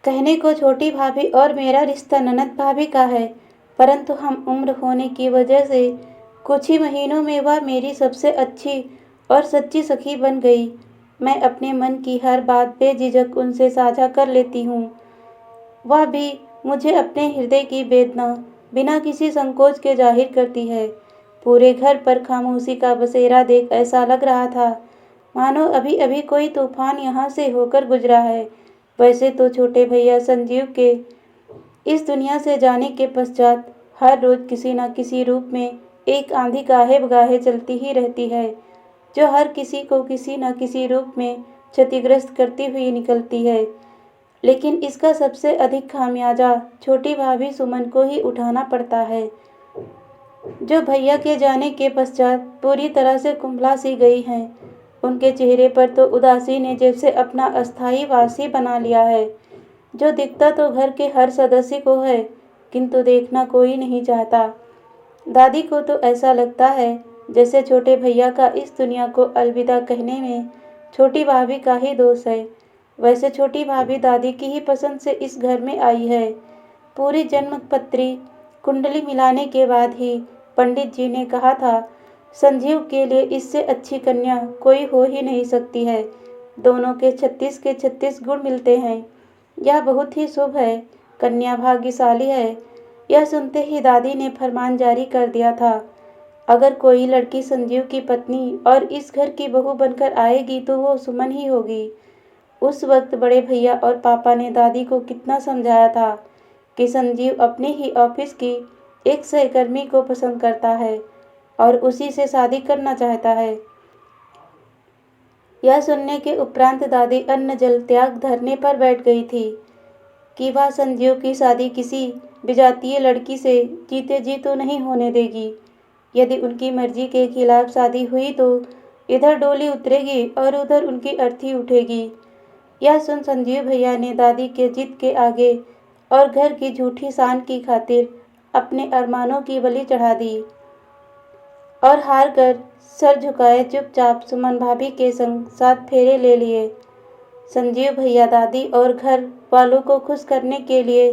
कहने को छोटी भाभी और मेरा रिश्ता ननद भाभी का है, परंतु हम उम्र होने की वजह से कुछ ही महीनों में वह मेरी सबसे अच्छी और सच्ची सखी बन गई। मैं अपने मन की हर बात बेझिझक उनसे साझा कर लेती हूँ। वह भी मुझे अपने हृदय की वेदना बिना किसी संकोच के जाहिर करती है। पूरे घर पर खामोशी का बसेरा देख ऐसा लग रहा था मानो अभी अभी कोई तूफान यहाँ से होकर गुजरा है। वैसे तो छोटे भैया संजीव के इस दुनिया से जाने के पश्चात हर रोज किसी न किसी रूप में एक आंधी गाहे बगाहे चलती ही रहती है, जो हर किसी को किसी न किसी रूप में क्षतिग्रस्त करती हुई निकलती है। लेकिन इसका सबसे अधिक खामियाजा छोटी भाभी सुमन को ही उठाना पड़ता है, जो भैया के जाने के पश्चात पूरी तरह से कुंभला सी गई हैं। उनके चेहरे पर तो उदासी ने जैसे अपना अस्थायी वासी बना लिया है, जो दिखता तो घर के हर सदस्य को है, किंतु देखना कोई नहीं चाहता। दादी को तो ऐसा लगता है जैसे छोटे भैया का इस दुनिया को अलविदा कहने में छोटी भाभी का ही दोष है। वैसे छोटी भाभी दादी की ही पसंद से इस घर में आई है। पूरी जन्मपत्री कुंडली मिलाने के बाद ही पंडित जी ने कहा था, संजीव के लिए इससे अच्छी कन्या कोई हो ही नहीं सकती है। दोनों के 36 के 36 गुण मिलते हैं। यह बहुत ही शुभ है। कन्या भाग्यशाली है। यह सुनते ही दादी ने फरमान जारी कर दिया था, अगर कोई लड़की संजीव की पत्नी और इस घर की बहू बनकर आएगी तो वो सुमन ही होगी। उस वक्त बड़े भैया और पापा ने दादी को कितना समझाया था कि संजीव अपने ही ऑफिस की एक सहकर्मी को पसंद करता है और उसी से शादी करना चाहता है। यह सुनने के उपरांत दादी अन्न जल त्याग धरने पर बैठ गई थी कि वह संजीव की शादी किसी विजातीय लड़की से जीते जी तो नहीं होने देगी। यदि उनकी मर्जी के खिलाफ शादी हुई तो इधर डोली उतरेगी और उधर उनकी अर्थी उठेगी। यह सुन संजीव भैया ने दादी के जिद के आगे और घर की झूठी शान की खातिर अपने अरमानों की बलि चढ़ा दी और हार कर सर झुकाए चुपचाप सुमन भाभी के संग 7 फेरे ले लिए। संजीव भैया दादी और घर वालों को खुश करने के लिए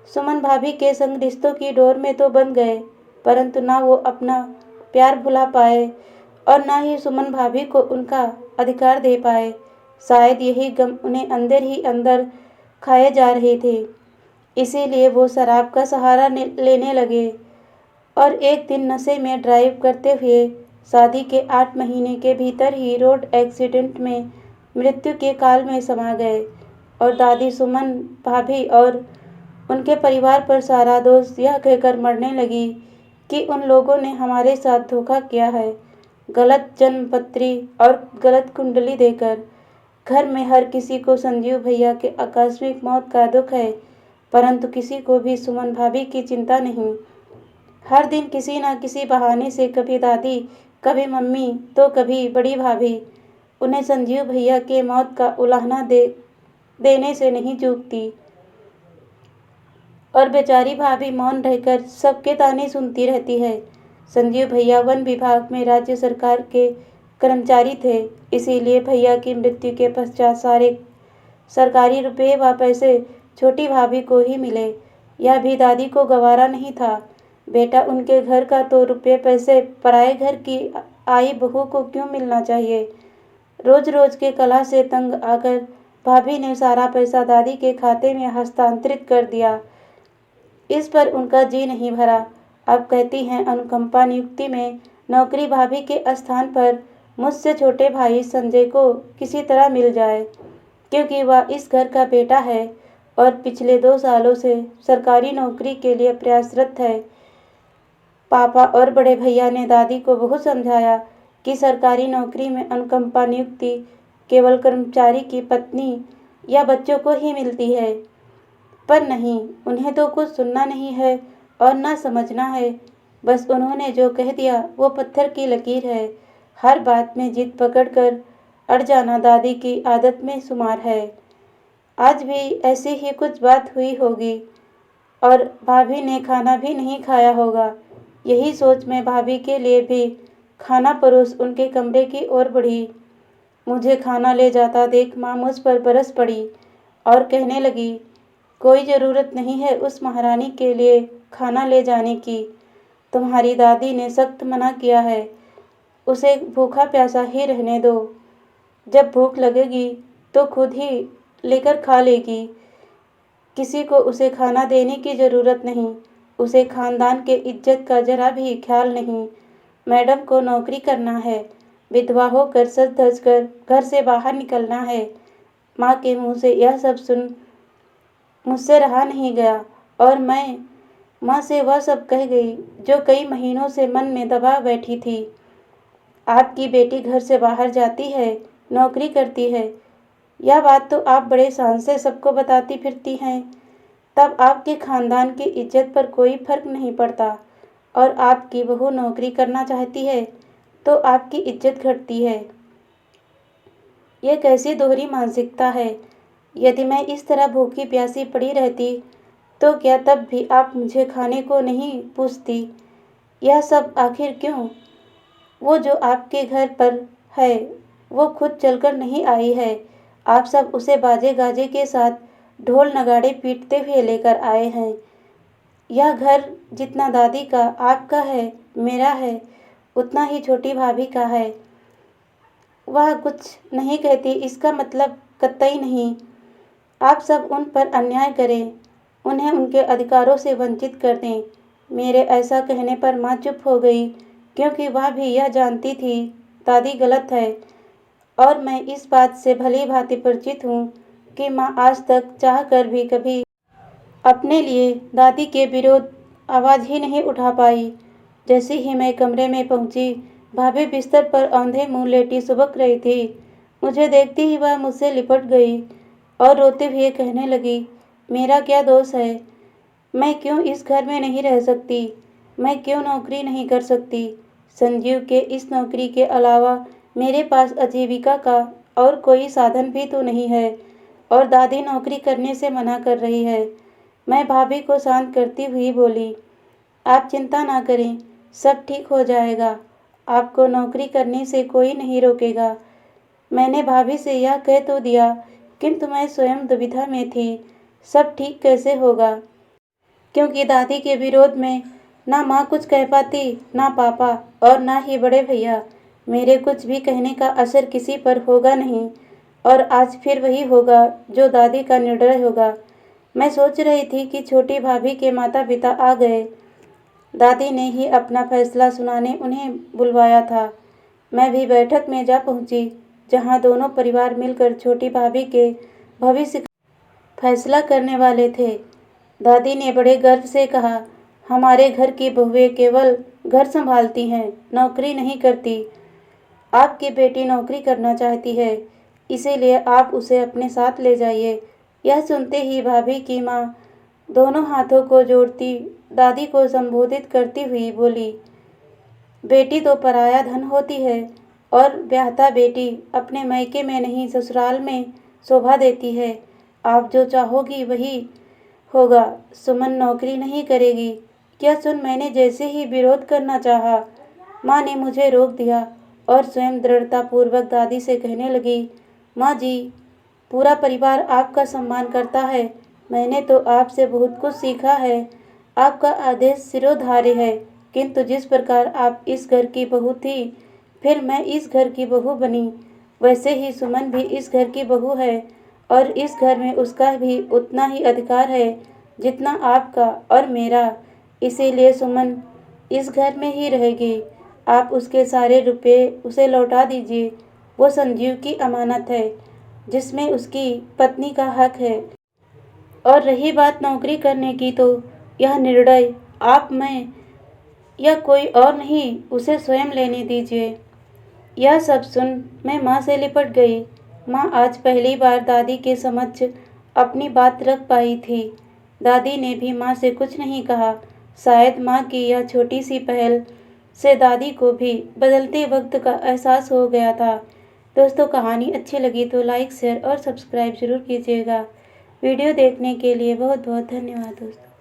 सुमन भाभी के संग रिश्तों की डोर में तो बंध गए, परंतु ना वो अपना प्यार भुला पाए और ना ही सुमन भाभी को उनका अधिकार दे पाए। शायद यही गम उन्हें अंदर ही अंदर खाए जा रहे थे। इसीलिए वो शराब का सहारा लेने लगे और एक दिन नशे में ड्राइव करते हुए शादी के 8 महीने के भीतर ही रोड एक्सीडेंट में मृत्यु के काल में समा गए। और दादी सुमन भाभी और उनके परिवार पर सारा दोष यह कहकर मरने लगी कि उन लोगों ने हमारे साथ धोखा किया है, गलत जन्मपत्री और गलत कुंडली देकर। घर में हर किसी को संजीव भैया के आकस्मिक मौत का दुख है, परंतु किसी को भी सुमन भाभी की चिंता नहीं। हर दिन किसी न किसी बहाने से कभी दादी, कभी मम्मी तो कभी बड़ी भाभी उन्हें संजीव भैया के मौत का उलाहना देने से नहीं चूकती और बेचारी भाभी मौन रहकर सबके ताने सुनती रहती है। संजीव भैया वन विभाग में राज्य सरकार के कर्मचारी थे, इसीलिए भैया की मृत्यु के पश्चात सारे सरकारी रुपये व पैसे छोटी भाभी को ही मिले। यह भी दादी को गवारा नहीं था। बेटा उनके घर का तो रुपये पैसे पराए घर की आई बहू को क्यों मिलना चाहिए। रोज रोज के कलह से तंग आकर भाभी ने सारा पैसा दादी के खाते में हस्तांतरित कर दिया। इस पर उनका जी नहीं भरा। अब कहती हैं अनुकंपा नियुक्ति में नौकरी भाभी के स्थान पर मुझसे छोटे भाई संजय को किसी तरह मिल जाए, क्योंकि वह इस घर का बेटा है और पिछले 2 सालों से सरकारी नौकरी के लिए प्रयासरत है। पापा और बड़े भैया ने दादी को बहुत समझाया कि सरकारी नौकरी में अनुकंपा नियुक्ति केवल कर्मचारी की पत्नी या बच्चों को ही मिलती है, पर नहीं, उन्हें तो कुछ सुनना नहीं है और ना समझना है। बस उन्होंने जो कह दिया वो पत्थर की लकीर है। हर बात में जिद पकड़कर अड़ जाना दादी की आदत में शुमार है। आज भी ऐसी ही कुछ बात हुई होगी और भाभी ने खाना भी नहीं खाया होगा। यही सोच मैं भाभी के लिए भी खाना परोस उनके कमरे की ओर बढ़ी। मुझे खाना ले जाता देख माँ मुझ पर बरस पड़ी और कहने लगी, कोई ज़रूरत नहीं है उस महारानी के लिए खाना ले जाने की। तुम्हारी दादी ने सख्त मना किया है, उसे भूखा प्यासा ही रहने दो। जब भूख लगेगी तो खुद ही लेकर खा लेगी। किसी को उसे खाना देने की ज़रूरत नहीं। उसे खानदान के इज्जत का ज़रा भी ख्याल नहीं। मैडम को नौकरी करना है, विधवा होकर सज धज कर घर से बाहर निकलना है। माँ के मुँह से यह सब सुन मुझसे रहा नहीं गया और मैं माँ से वह सब कह गई जो कई महीनों से मन में दबा बैठी थी। आपकी बेटी घर से बाहर जाती है, नौकरी करती है, यह बात तो आप बड़े शान से सबको बताती फिरती हैं। तब आपके खानदान की इज्जत पर कोई फर्क नहीं पड़ता और आपकी बहू नौकरी करना चाहती है तो आपकी इज्जत घटती है। यह कैसी दोहरी मानसिकता है। यदि मैं इस तरह भूखी प्यासी पड़ी रहती तो क्या तब भी आप मुझे खाने को नहीं पूछती? यह सब आखिर क्यों? वो जो आपके घर पर है वो खुद चलकर नहीं आई है। आप सब उसे बाजे गाजे के साथ ढोल नगाड़े पीटते हुए लेकर आए हैं। यह घर जितना दादी का आपका है, मेरा है, उतना ही छोटी भाभी का है। वह कुछ नहीं कहती इसका मतलब कतई नहीं। आप सब उन पर अन्याय करें, उन्हें उनके अधिकारों से वंचित कर दें। मेरे ऐसा कहने पर माँ चुप हो गई क्योंकि वह भी यह जानती थी दादी गलत है और मैं इस बात से भली भांति परिचित हूँ कि माँ आज तक चाह कर भी कभी अपने लिए दादी के विरोध आवाज़ ही नहीं उठा पाई। जैसे ही मैं कमरे में पहुँची, भाभी बिस्तर पर औंधे मुँह लेटी सुबक रही थी। मुझे देखते ही वह मुझसे लिपट गई और रोते हुए कहने लगी, मेरा क्या दोष है? मैं क्यों इस घर में नहीं रह सकती? मैं क्यों नौकरी नहीं कर सकती? संजीव के इस नौकरी के अलावा मेरे पास आजीविका का और कोई साधन भी तो नहीं है और दादी नौकरी करने से मना कर रही है। मैं भाभी को शांत करती हुई बोली, आप चिंता ना करें, सब ठीक हो जाएगा। आपको नौकरी करने से कोई नहीं रोकेगा। मैंने भाभी से यह कह तो दिया किंतु मैं स्वयं दुविधा में थी, सब ठीक कैसे होगा? क्योंकि दादी के विरोध में ना माँ कुछ कह पाती, ना पापा और ना ही बड़े भैया। मेरे कुछ भी कहने का असर किसी पर होगा नहीं और आज फिर वही होगा जो दादी का निर्णय होगा। मैं सोच रही थी कि छोटी भाभी के माता पिता आ गए। दादी ने ही अपना फैसला सुनाने उन्हें बुलवाया था। मैं भी बैठक में जा पहुंची, जहां दोनों परिवार मिलकर छोटी भाभी के भविष्य का फैसला करने वाले थे। दादी ने बड़े गर्व से कहा, हमारे घर की बहुएं केवल घर संभालती हैं, नौकरी नहीं करती। आपकी बेटी नौकरी करना चाहती है, इसीलिए आप उसे अपने साथ ले जाइए। यह सुनते ही भाभी की माँ दोनों हाथों को जोड़ती दादी को संबोधित करती हुई बोली, बेटी तो पराया धन होती है और ब्याहता बेटी अपने मायके में नहीं ससुराल में शोभा देती है। आप जो चाहोगी वही होगा। सुमन नौकरी नहीं करेगी। क्या सुन मैंने जैसे ही विरोध करना चाहा, माँ ने मुझे रोक दिया और स्वयं दृढ़तापूर्वक दादी से कहने लगी, माँ जी, पूरा परिवार आपका सम्मान करता है। मैंने तो आपसे बहुत कुछ सीखा है। आपका आदेश शिरोधार्य है, किंतु जिस प्रकार आप इस घर की बहू थी, फिर मैं इस घर की बहू बनी, वैसे ही सुमन भी इस घर की बहू है और इस घर में उसका भी उतना ही अधिकार है जितना आपका और मेरा। इसीलिए सुमन इस घर में ही रहेगी। आप उसके सारे रुपए उसे लौटा दीजिए। वो संजीव की अमानत है जिसमें उसकी पत्नी का हक है। और रही बात नौकरी करने की, तो यह निर्णय आप, मैं या कोई और नहीं, उसे स्वयं लेने दीजिए। यह सब सुन मैं माँ से लिपट गई। माँ आज पहली बार दादी के समक्ष अपनी बात रख पाई थी। दादी ने भी माँ से कुछ नहीं कहा। शायद माँ की यह छोटी सी पहल से दादी को भी बदलते वक्त का एहसास हो गया था। दोस्तों, कहानी अच्छी लगी तो लाइक, शेयर और सब्सक्राइब जरूर कीजिएगा। वीडियो देखने के लिए बहुत बहुत धन्यवाद दोस्तों।